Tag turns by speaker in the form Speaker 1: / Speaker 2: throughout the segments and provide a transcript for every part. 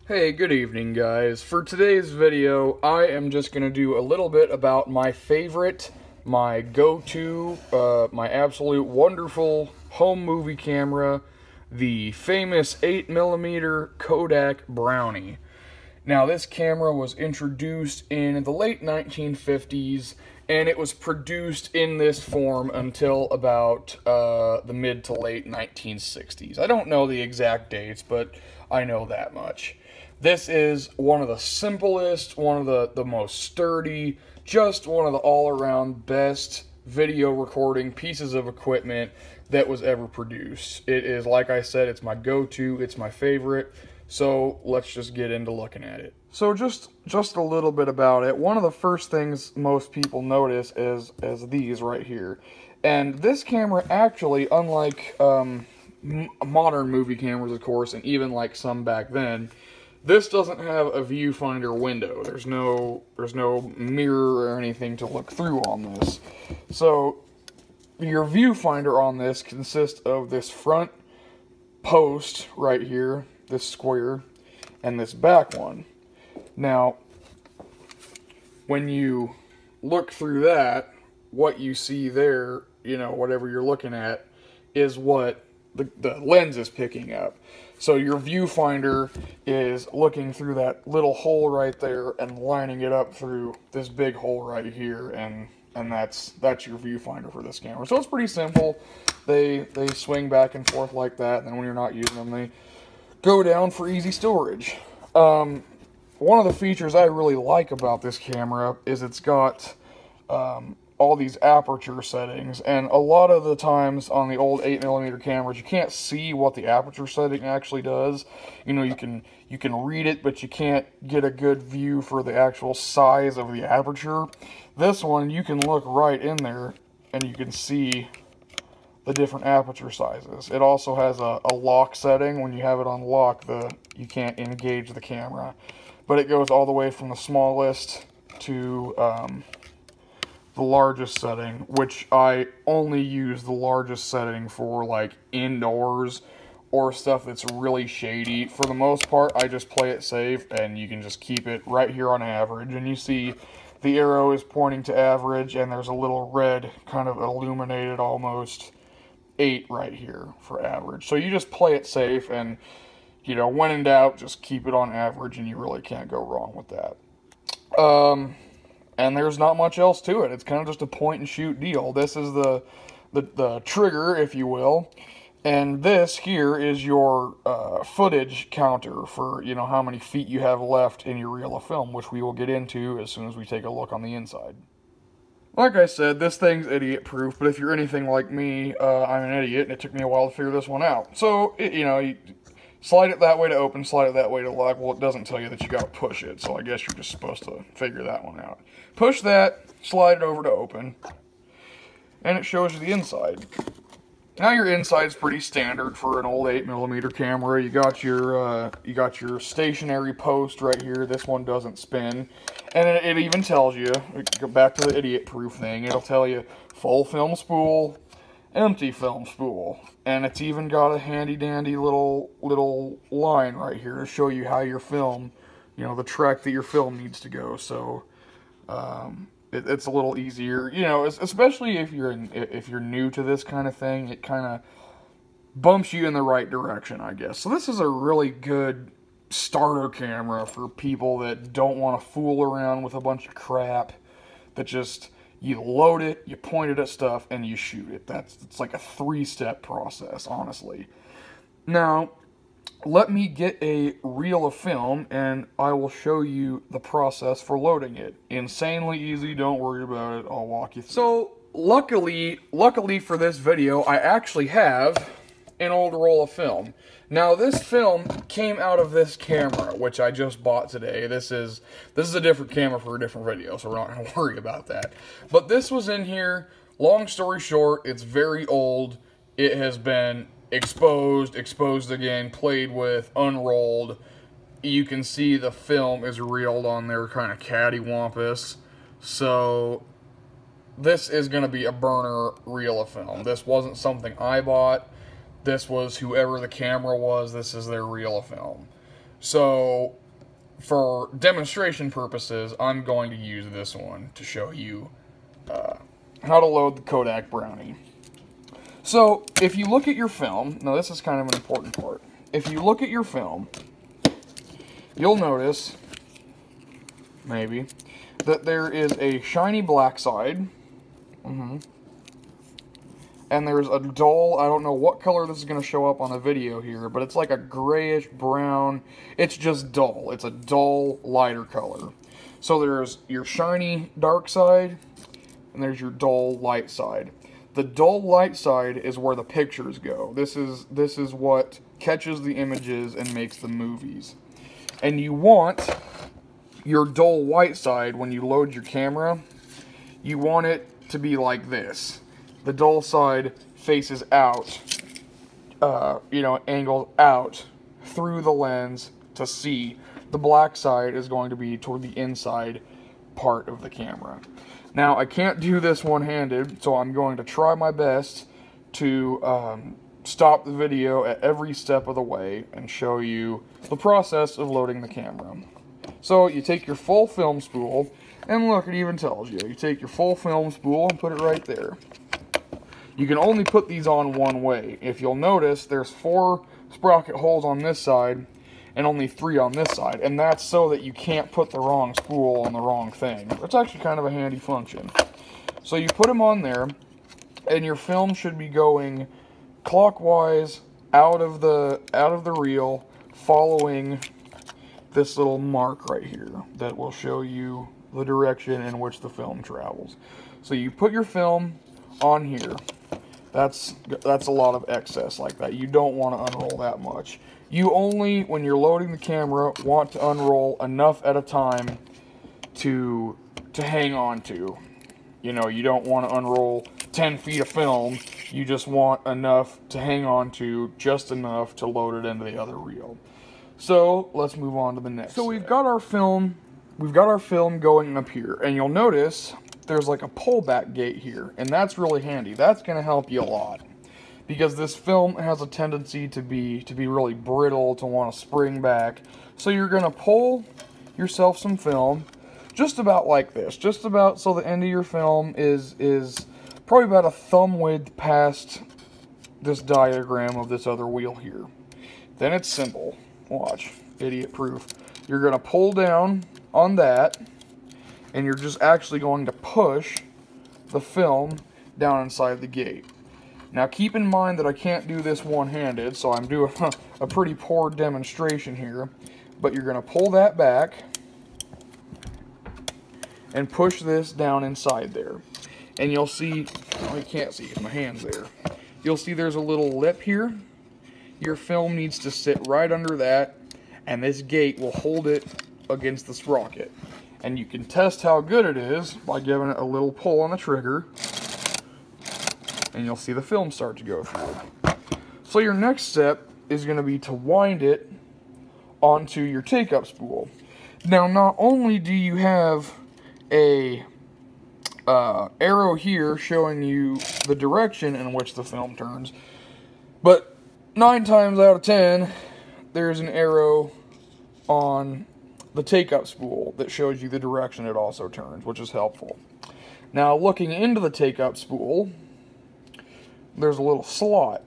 Speaker 1: Hey, good evening, guys. For today's video, I am just going to do a little bit about my favorite, my go-to, my absolute wonderful home movie camera, the famous 8mm Kodak Brownie. Now, this camera was introduced in the late 1950s, and it was produced in this form until about the mid to late 1960s. I don't know the exact dates, but I know that much. This is one of the simplest, one of the most sturdy, just one of the all-around best video recording pieces of equipment that was ever produced. It is, like I said, it's my go-to, it's my favorite, so let's just get into looking at it. So just a little bit about it. One of the first things most people notice is these right here. And this camera actually, unlike modern movie cameras, of course, and even like some back then, this doesn't have a viewfinder window. There's no mirror or anything to look through on this. So your viewfinder on this consists of this front post right here, this square, and this back one. Now, when you look through that, what you see there, you know, whatever you're looking at, is what the lens is picking up. So your viewfinder is looking through that little hole right there and lining it up through this big hole right here, and that's your viewfinder for this camera. So it's pretty simple. They swing back and forth like that, and then when you're not using them, they go down for easy storage. One of the features I really like about this camera is it's got all these aperture settings, and a lot of the times on the old 8mm cameras you can't see what the aperture setting actually does. You know, you can read it, but you can't get a good view for the actual size of the aperture. This one, you can look right in there and you can see the different aperture sizes. It also has a lock setting. When you have it on lock, you can't engage the camera, but it goes all the way from the smallest to the largest setting, which I only use the largest setting for like indoors or stuff that's really shady. For the most part, I just play it safe, and you can just keep it right here on average, and you see the arrow is pointing to average, and there's a little red kind of illuminated almost 8 right here for average. So you just play it safe, and you know, when in doubt, just keep it on average, and you really can't go wrong with that. And there's not much else to it. It's kind of just a point and shoot deal. This is the trigger, if you will, and this here is your footage counter for, you know, how many feet you have left in your reel of film, which we will get into as soon as we take a look on the inside. Like I said, this thing's idiot-proof, but if you're anything like me, I'm an idiot, and it took me a while to figure this one out. So, you know, you slide it that way to open, slide it that way to lock. Well, it doesn't tell you that you gotta push it, so I guess you're just supposed to figure that one out. Push that, slide it over to open, and it shows you the inside. Now your inside's pretty standard for an old 8mm camera. You got your stationary post right here. This one doesn't spin, and it even tells you, go back to the idiot-proof thing, it'll tell you full film spool, empty film spool, and it's even got a handy-dandy little line right here to show you how your film, you know, the track that your film needs to go. So it's a little easier, you know, especially if you're new to this kind of thing. It kind of bumps you in the right direction, I guess. So this is a really good starter camera for people that don't want to fool around with a bunch of crap, that just, you load it, you point it at stuff, and you shoot it. It's like a 3-step process, honestly. Now, let me get a reel of film, and I will show you the process for loading it. Insanely easy, don't worry about it, I'll walk you through. So, luckily for this video, I actually have an old roll of film. Now, this film came out of this camera, which I just bought today. This is a different camera for a different video, so we're not going to worry about that. But this was in here. Long story short, it's very old. It has been exposed again, played with, unrolled. You can see the film is reeled on there, kind of cattywampus. So this is going to be a burner reel of film. This wasn't something I bought. This was whoever the camera was, this is their reel of film. So for demonstration purposes, I'm going to use this one to show you how to load the Kodak Brownie. So if you look at your film, now this is kind of an important part. If you look at your film, you'll notice, maybe, that there is a shiny black side. And there's a dull, I don't know what color this is going to show up on the video here, but it's like a grayish brown. It's just dull. It's a dull, lighter color. So there's your shiny dark side, and there's your dull light side. The dull light side is where the pictures go. This is what catches the images and makes the movies. And you want your dull white side, when you load your camera, you want it to be like this. The dull side faces out, angles out through the lens to see. The black side is going to be toward the inside part of the camera. Now, I can't do this one-handed, so I'm going to try my best to stop the video at every step of the way and show you the process of loading the camera. So, you take your full film spool, and look, it even tells you. You take your full film spool and put it right there. You can only put these on one way. If you'll notice, there's 4 sprocket holes on this side and only 3 on this side. And that's so that you can't put the wrong spool on the wrong thing. It's actually kind of a handy function. So you put them on there, and your film should be going clockwise out of the reel, following this little mark right here that will show you the direction in which the film travels. So you put your film on here. That's a lot of excess like that. You don't want to unroll that much. You only, when you're loading the camera, want to unroll enough at a time to hang on to. You know, you don't want to unroll 10 feet of film. You just want enough to hang on to, just enough to load it into the other reel. So let's move on to the next. So we've got our film going up here, and you'll notice there's like a pullback gate here, and that's really handy. That's going to help you a lot, because this film has a tendency to be really brittle, to want to spring back. So you're going to pull yourself some film, just about like this, just about so the end of your film is probably about a thumb width past this diagram of this other wheel here. Then it's simple. Watch, idiot proof. You're going to pull down on that, and you're just actually going to push the film down inside the gate. Now keep in mind that I can't do this one-handed, so I'm doing a pretty poor demonstration here. But you're going to pull that back and push this down inside there. And you'll see, oh, you can't see because my hand's there. You'll see there's a little lip here. Your film needs to sit right under that, and this gate will hold it against the sprocket. And you can test how good it is by giving it a little pull on the trigger, and you'll see the film start to go through. So your next step is going to be to wind it onto your take-up spool. Now, not only do you have a arrow here showing you the direction in which the film turns, but 9 times out of 10, there's an arrow on the take-up spool that shows you the direction it also turns, which is helpful. Now, looking into the take-up spool, there's a little slot.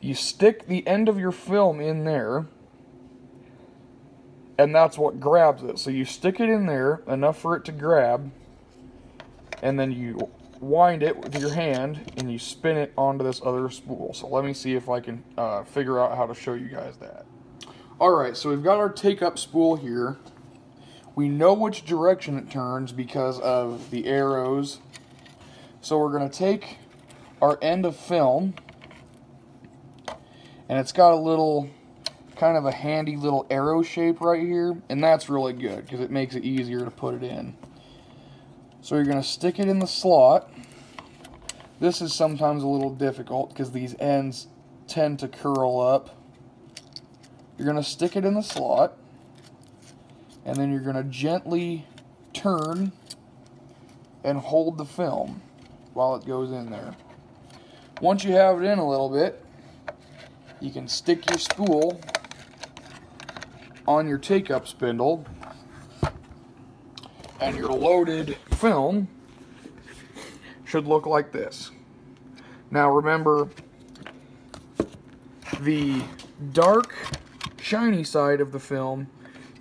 Speaker 1: You stick the end of your film in there, and that's what grabs it. So you stick it in there, enough for it to grab, and then you wind it with your hand, and you spin it onto this other spool. So let me see if I can figure out how to show you guys that. Alright, so we've got our take-up spool here. We know which direction it turns because of the arrows. So we're going to take our end of film, and it's got a little, kind of a handy little arrow shape right here, and that's really good because it makes it easier to put it in. So you're going to stick it in the slot. This is sometimes a little difficult because these ends tend to curl up. You're going to stick it in the slot, and then you're going to gently turn and hold the film while it goes in there. Once you have it in a little bit, you can stick your spool on your take-up spindle, and your loaded film should look like this. Now remember, the dark, shiny side of the film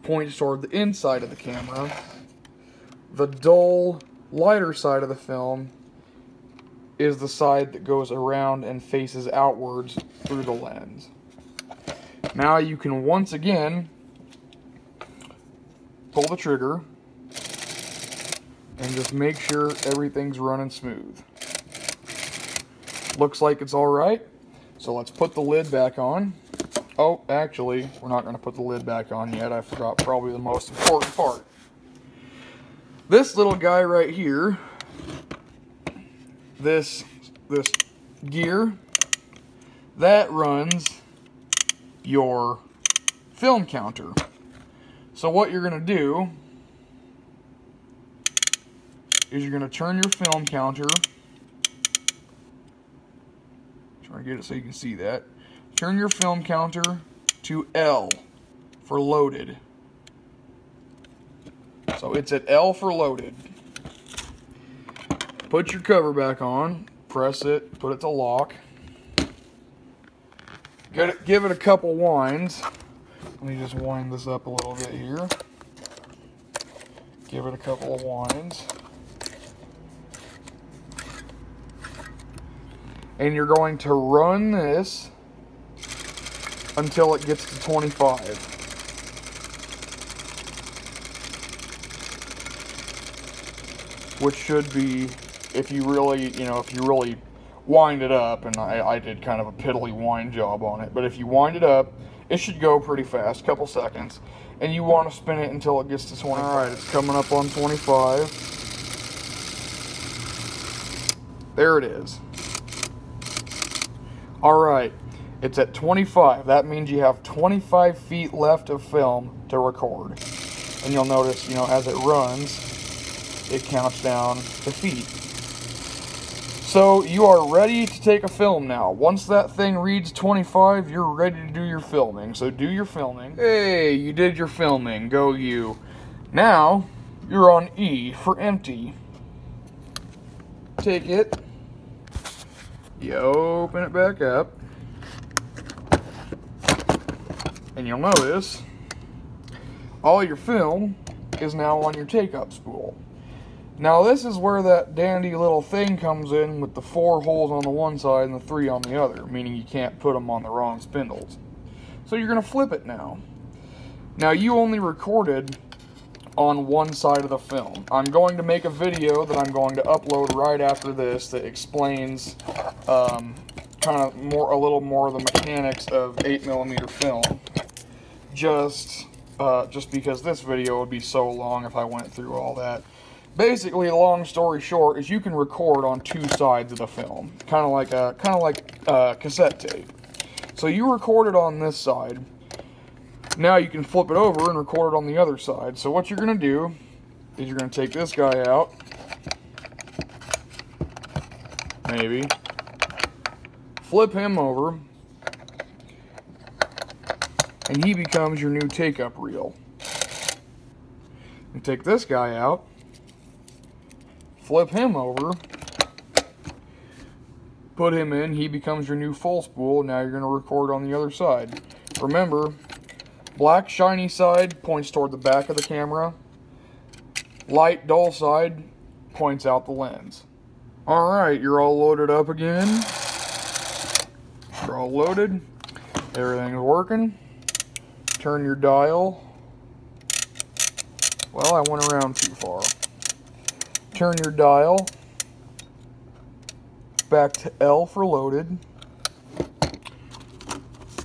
Speaker 1: points toward the inside of the camera. The dull, lighter side of the film is the side that goes around and faces outwards through the lens. Now you can once again pull the trigger and just make sure everything's running smooth. Looks like it's alright, so let's put the lid back on. Oh, actually, we're not going to put the lid back on yet. I forgot probably the most important part. This little guy right here, this gear, that runs your film counter. So what you're going to do is you're going to turn your film counter, try to get it so you can see that, turn your film counter to L for loaded. So it's at L for loaded. Put your cover back on, press it, put it to lock. Give it a couple winds. Let me just wind this up a little bit here. Give it a couple of winds. And you're going to run this until it gets to 25. Which should be, if you really wind it up, and I did kind of a piddly wind job on it, but if you wind it up, it should go pretty fast, couple seconds, and you want to spin it until it gets to 25. Alright, it's coming up on 25. There it is. Alright, it's at 25. That means you have 25 feet left of film to record. And you'll notice, as it runs, it counts down the feet. So you are ready to take a film now. Once that thing reads 25, you're ready to do your filming. So do your filming. Hey, you did your filming. Go you. Now, you're on E for empty. Take it. You open it back up. And you'll notice all your film is now on your take-up spool. Now this is where that dandy little thing comes in with the 4 holes on the one side and the 3 on the other, meaning you can't put them on the wrong spindles. So you're going to flip it now. Now you only recorded on one side of the film. I'm going to make a video that I'm going to upload right after this that explains kind of a little more of the mechanics of 8mm film. Just because this video would be so long if I went through all that. Basically, long story short, is you can record on 2 sides of the film, kind of like cassette tape. So you recorded on this side. Now you can flip it over and record it on the other side. So what you're going to do is you're going to take this guy out, maybe, flip him over, and he becomes your new take-up reel. And take this guy out, flip him over, put him in, he becomes your new full spool. Now you're going to record on the other side. Remember, black shiny side points toward the back of the camera. Light dull side points out the lens. Alright, you're all loaded up again. You're all loaded. Everything's working. Turn your dial. Well, I went around too far. Turn your dial back to L for loaded.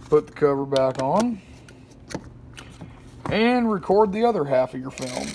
Speaker 1: Put the cover back on. And record the other half of your film.